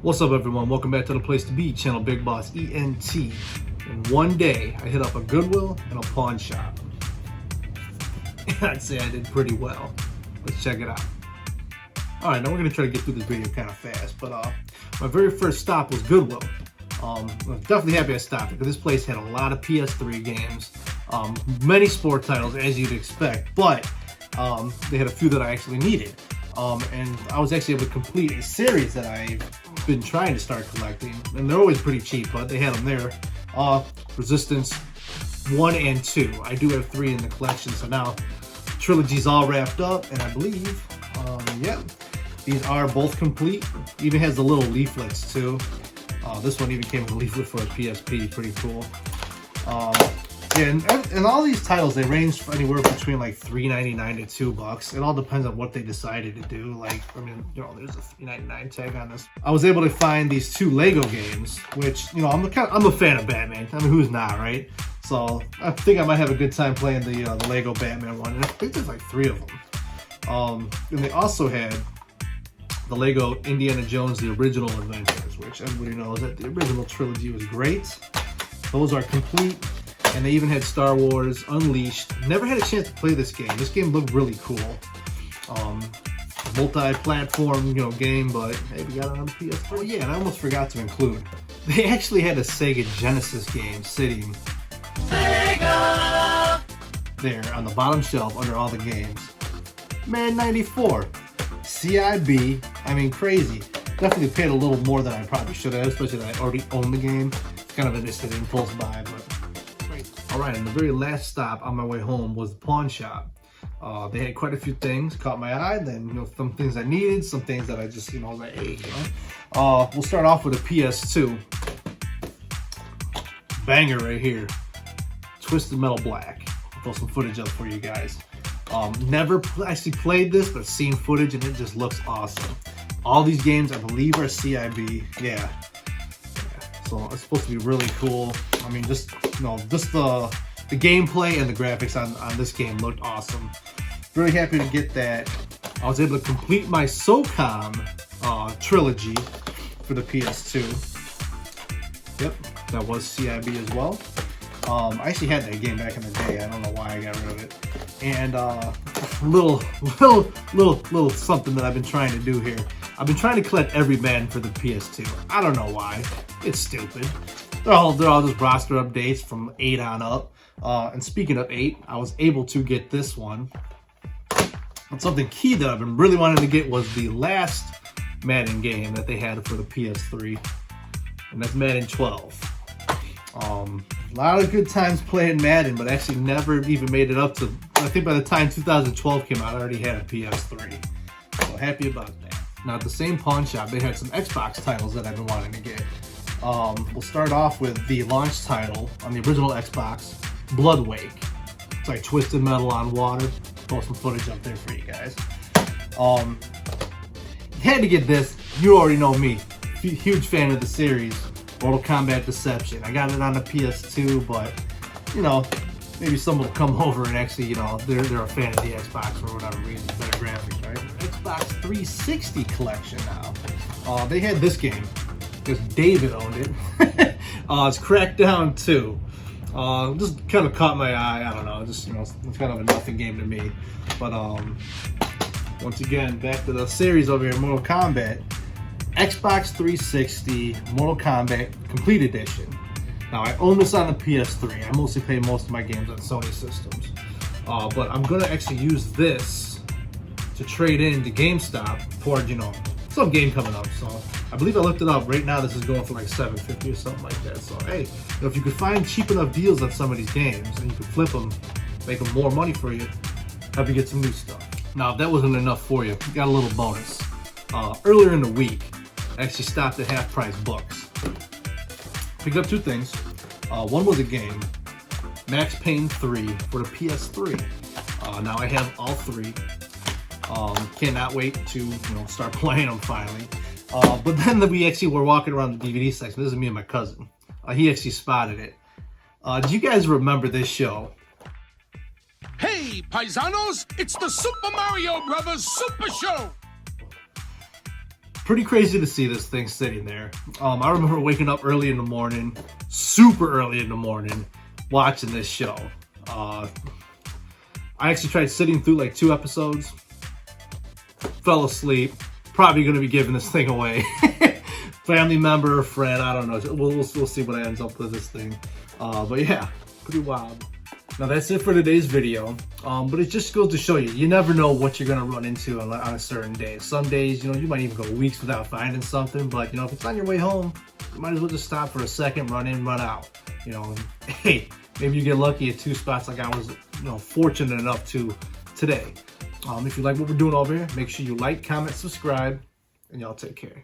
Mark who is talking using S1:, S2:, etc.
S1: What's up, everyone? Welcome back to the place to be, channel Big Boss ENT. In one day, I hit up a Goodwill and a pawn shop. And I'd say I did pretty well. Let's check it out. Alright, now we're going to try to get through this video kind of fast, but my very first stop was Goodwill. I was definitely happy I stopped because this place had a lot of PS3 games, many sport titles as you'd expect, but they had a few that I actually needed. And I was actually able to complete a series that I've been trying to start collecting, and they're always pretty cheap, but they had them there. Resistance 1 and 2. I do have 3 in the collection, so now trilogy's all wrapped up, and I believe, yeah, these are both complete. Even has the little leaflets too. This one even came with a leaflet for a PSP, pretty cool. And all these titles, they range anywhere between like $3.99 to $2. It all depends on what they decided to do. Like, I mean, you know, there's a $3.99 tag on this. I was able to find these 2 Lego games, which, you know, I'm a fan of Batman. I mean, who's not, right? So I think I might have a good time playing the Lego Batman one. And I think there's like 3 of them. And they also had the Lego Indiana Jones, The Original Adventures, which everybody knows that the original trilogy was great. Those are complete. And they even had Star Wars Unleashed. Never had a chance to play this game. This game looked really cool. Multi-platform, you know, game, but hey, we got it on the PS4. Oh yeah, and I almost forgot to include, they actually had a Sega Genesis game sitting Sega! There on the bottom shelf under all the games. Man 94, CIB, I mean crazy. Definitely paid a little more than I probably should have, especially that I already own the game. It's kind of an instant impulse buy, but alright, and the very last stop on my way home was the pawn shop. They had quite a few things caught my eye. Then, you know, some things I needed, some things that I just, you know, was like, hey, you know. We'll start off with a PS2. Banger right here. Twisted Metal Black. I'll throw some footage up for you guys. Never actually played this, but seen footage and it just looks awesome. All these games, I believe, are CIB. Yeah. So it's supposed to be really cool. I mean, just, you know, just the gameplay and the graphics on this game looked awesome. Very happy to get that. I was able to complete my SOCOM trilogy for the PS2. Yep, that was CIB as well. I actually had that game back in the day. I don't know why I got rid of it. And little something that I've been trying to do here. I've been trying to collect every Madden for the PS2. I don't know why. It's stupid. They're all just roster updates from 8 on up. And speaking of 8, I was able to get this one. And something key that I've been really wanting to get was the last Madden game that they had for the PS3. And that's Madden 12. A lot of good times playing Madden, but actually never even made it up to, I think by the time 2012 came out, I already had a PS3. So happy about that. Now at the same pawn shop, they had some Xbox titles that I've been wanting to get. We'll start off with the launch title on the original Xbox, Blood Wake. It's like Twisted Metal on water. Throw some footage up there for you guys. Had to get this. You already know me. Huge fan of the series, Mortal Kombat Deception. I got it on the PS2, but you know, maybe someone will come over and actually, you know, they're a fan of the Xbox for whatever reason, better graphics, right? Xbox 360 collection now. They had this game because David owned it. It's Crackdown 2. Just kind of caught my eye. I don't know, just, you know, it's kind of a nothing game to me. But once again, back to the series over here, Mortal Kombat. Xbox 360 Mortal Kombat Complete Edition. Now I own this on the PS3. I mostly play most of my games on Sony systems. But I'm gonna actually use this to trade in to GameStop for, you know, some game coming up. So I believe I looked it up. Right now this is going for like $7.50 or something like that. So hey, you know, if you could find cheap enough deals on some of these games and you could flip them, make them more money for you, help you get some new stuff. Now if that wasn't enough for you, you got a little bonus. Earlier in the week, I actually stopped at Half Price Books. Picked up 2 things. One was a game, Max Payne 3 for the PS3. Now I have all 3. Cannot wait to, you know, start playing them finally. But then we actually were walking around the DVD section. This is me and my cousin. He actually spotted it. Do you guys remember this show?
S2: Hey, paisanos! It's the Super Mario Brothers Super Show!
S1: pretty crazy to see this thing sitting there. I remember waking up early in the morning, super early in the morning, watching this show. I actually tried sitting through like 2 episodes, fell asleep. Probably going to be giving this thing away. Family member, friend, I don't know. We'll see what ends up with this thing. But yeah, pretty wild. Now that's it for today's video. But it just goes to show you, you never know what you're gonna run into on a certain day. Some days, you know, you might even go weeks without finding something, but you know, if it's on your way home, you might as well just stop for a second, run in, run out. You know, and, hey, maybe you get lucky at 2 spots like I was, you know, fortunate enough to today. If you like what we're doing over here, make sure you like, comment, subscribe, and y'all take care.